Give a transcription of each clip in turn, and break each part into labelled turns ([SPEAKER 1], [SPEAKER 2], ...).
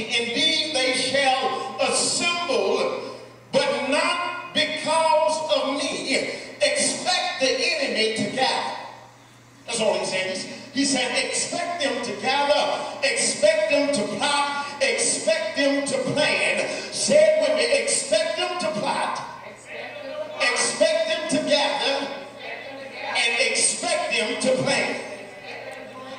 [SPEAKER 1] Indeed, they shall assemble, but not because of me. Expect the enemy to gather. That's all he's saying. He said, expect them to gather, expect them to plot, expect them to plan. Say it with me, expect them to plot, expect them to gather, and expect them to plan.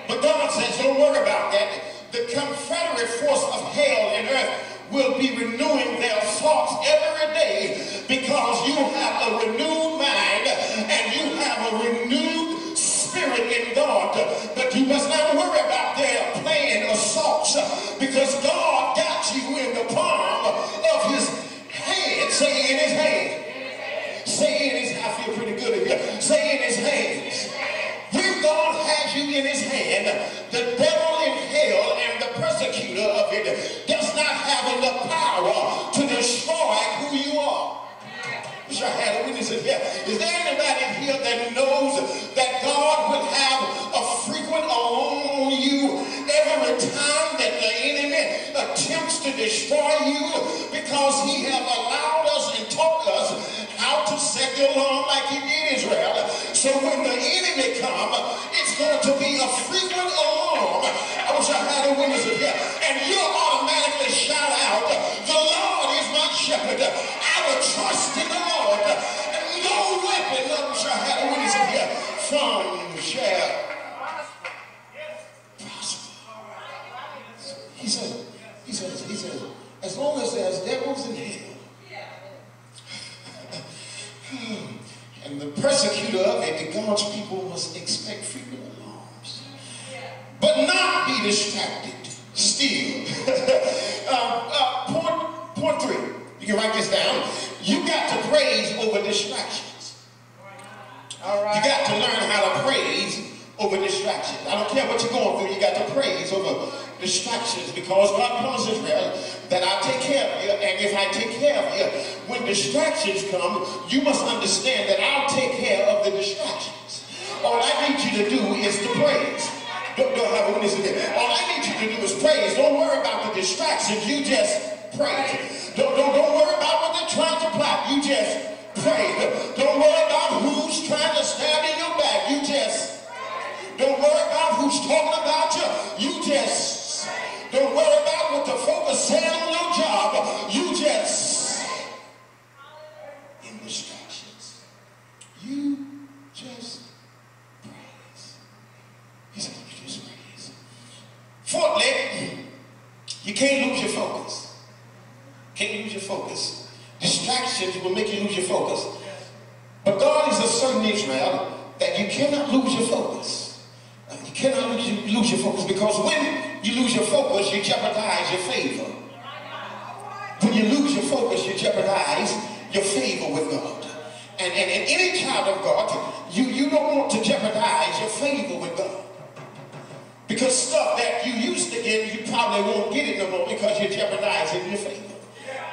[SPEAKER 1] But God says, don't worry about that. The confederate force of hell and earth will be renewing their thoughts every day, because you have a renewed mind and you have a renewed spirit in God. But you must not worry about their plan assaults, because God got you in the palm of his hand. Say in his hand. Say in his, I feel pretty good in here. Say in his hands. When God has you in his hand, the devil in hell and the persecutor of it does not have enough power to destroy who you are. Wish I had a witness in here. Is there anybody here that knows that God will have a frequent alone on you every time that the enemy attempts to destroy you, because he have allowed us and taught us how to set the alarm like he did Israel. So when the enemy comes, it's going to be a frequent alarm. I wish I had a witness in here. And you'll automatically shout out, the Lord is my shepherd. I will trust in the Lord. And no weapon, I wish I had a witness in here, from shall prosper. He says, as long as there's devils in hell, and the persecutor of it, God's people must expect frequent alarms, but not be distracted still. Point 3, you can write this down. You got to praise over distractions. All right. You got to learn how to praise over distractions. I don't care what you're going through, you got to praise over distractions, because God promised Israel that I'll take care of you, and if I take care of you, when distractions come, you must understand that I'll take care of the distractions. All I need you to do is to praise. Don't have a witness in there. All I need you to do is praise. Don't worry about the distractions, you just praise. Don't worry about what they're trying to plot, you just praise. Don't worry about who's trying to stab in your back, you just. Don't worry about who's talking about you, you just. Don't worry about what the folks said on your job, you just. In distractions, you just praise. He said, you just praise. Fourthly, you can't lose your focus. Can't lose your focus. Distractions will make you lose your focus. But God is asserting Israel that you cannot lose your focus. You cannot lose your focus, because when you lose your focus, you jeopardize your favor. When you lose your focus, you jeopardize your favor with God. And any child of God, you don't want to jeopardize your favor with God. Because stuff that you used to get, you probably won't get it no more, because you're jeopardizing your favor.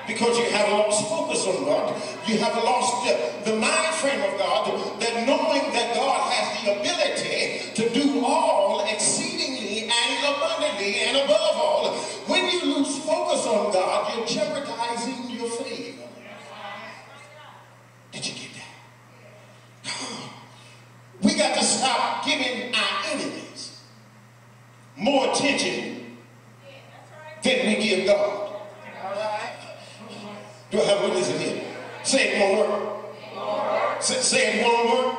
[SPEAKER 1] Because you have lost focus on God. You have lost the mind frame of God, that knowing that God has the ability to do all exceedingly and abundantly and above all. When you lose focus on God, you're jeopardizing your favor. Did you get that? We got to stop giving our enemies more attention than we give God. Do I have witness in here? Say it one word. Say it one word.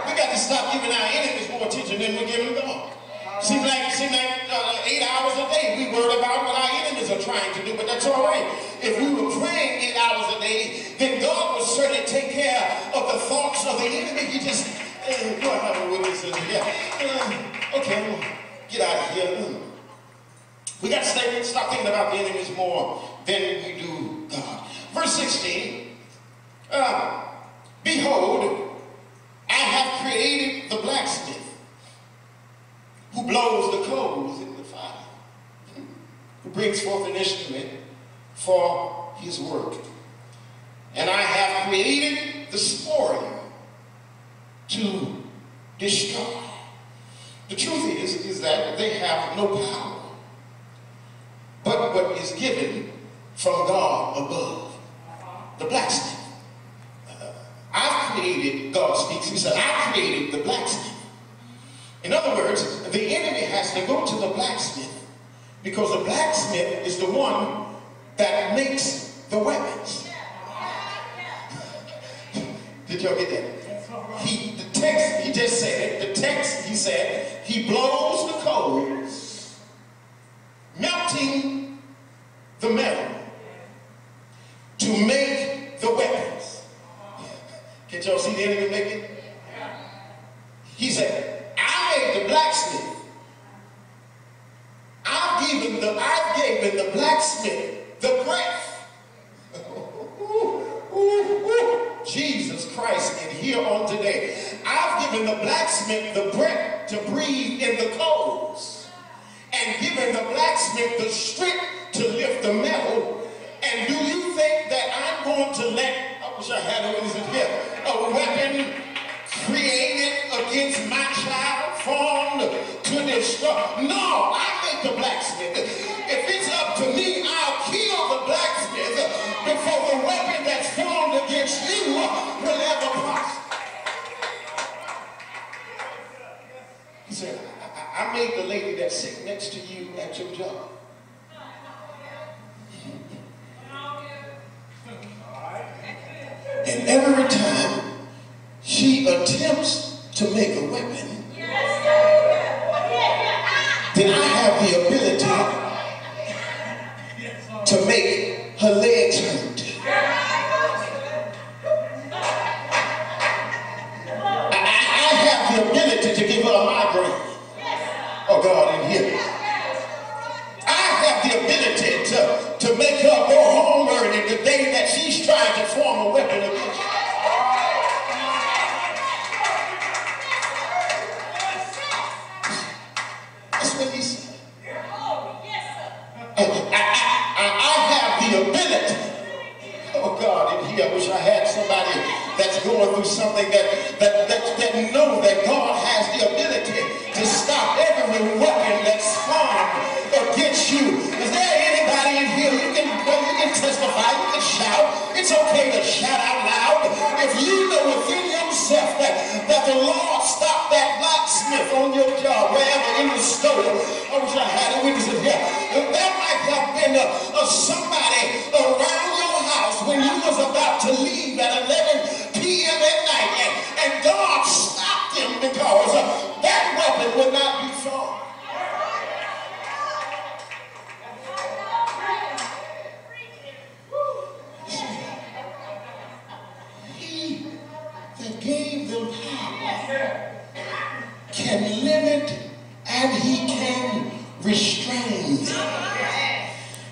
[SPEAKER 1] We got to stop giving our enemies more attention than we're giving God. Seems like 8 hours a day we worry about what our enemies are trying to do, but that's all right. If we were praying 8 hours a day, then God would certainly take care of the thoughts of the enemy. You just, do I have a witness in here? Okay, get out of here. We got to stop thinking about the enemies more than we do God. Verse 16, behold, I have created the blacksmith who blows the coals in the fire, who brings forth an instrument for his work. And I have created the spoiler to destroy. The truth is that they have no power. But what is given from God above. The blacksmith. I've created, God speaks, he said, I created the blacksmith. In other words, the enemy has to go to the blacksmith because the blacksmith is the one that makes the weapons. Did y'all get that? The text, he just said it. The text, he said, he blows the coals, melting the metal to make the weapons. Can't y'all see the enemy making? He said, I made the blacksmith. I've given the blacksmith the breath. Jesus Christ in here on today. I've given the blacksmith the breath to breathe in the coals and given the blacksmith the strength to lift the metal. And do you think that I'm going to let, I wish I had a witness in here, a weapon created against my child formed to destroy? No, I make the blacksmith. If it's up to me, I'll kill the blacksmith before the weapon that's formed against you will ever prosper. He said, I made the lady that's sitting next to you at your job. And every time she attempts to make a weapon, then I have the ability to make her legs hurt. I have the ability to give her a migraine. Oh God, in here. I have the ability to make her go home early the day that she's trying to form a weapon against you. That's what he said. I have the ability. Oh God, in here, I wish I had somebody that's going through something that know that God has the ability to stop every weapon that's formed against you. Is there anybody in here? You can testify, you can shout. It's okay to shout out loud. If you know within yourself that the Lord stopped that blacksmith on your job, wherever in the store, I wish I had a witness in here. There might have been somebody around your house when you was about to leave at 11 p.m. at night, and God stopped him because that weapon would not be formed. He that gave them power can limit and he can restrain them.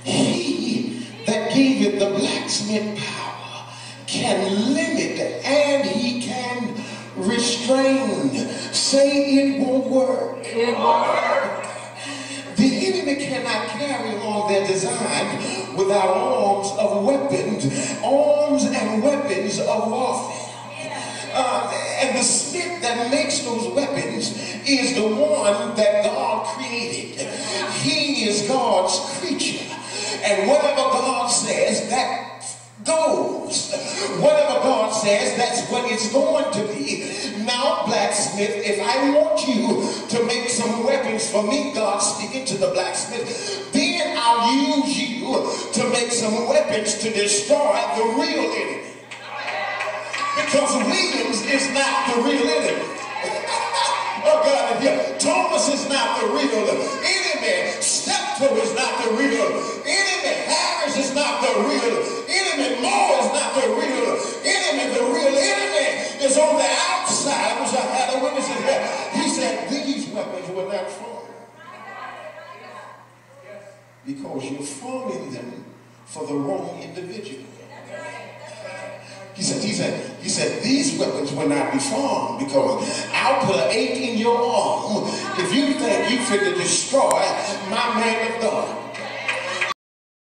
[SPEAKER 1] He that gave it the blacksmith power can limit and he can restrain. Say it won't work. It won't work. The enemy cannot carry on their design without arms of weapons, arms and weapons of warfare. And the smith that makes those weapons is the one that God created. He is God's creature. And whatever God says, that goes. Whatever God says, that's what it's going to be. Now, blacksmith, if I want you to make some weapons for me, God speaking to the blacksmith, then I'll use you to make some weapons to destroy the real enemy. Because Williams is not the real enemy. Oh God, yeah. Thomas is not the real enemy. Steptoe is not the real enemy. Harris is not the real enemy. Moore is not the real enemy. The real enemy is on the outside. I wish I had a witness in here. He said these weapons were not formed because you're forming them for the wrong individual. He said, these weapons will not be formed because I'll put an ache in your arm if you think you fit to destroy my man of God.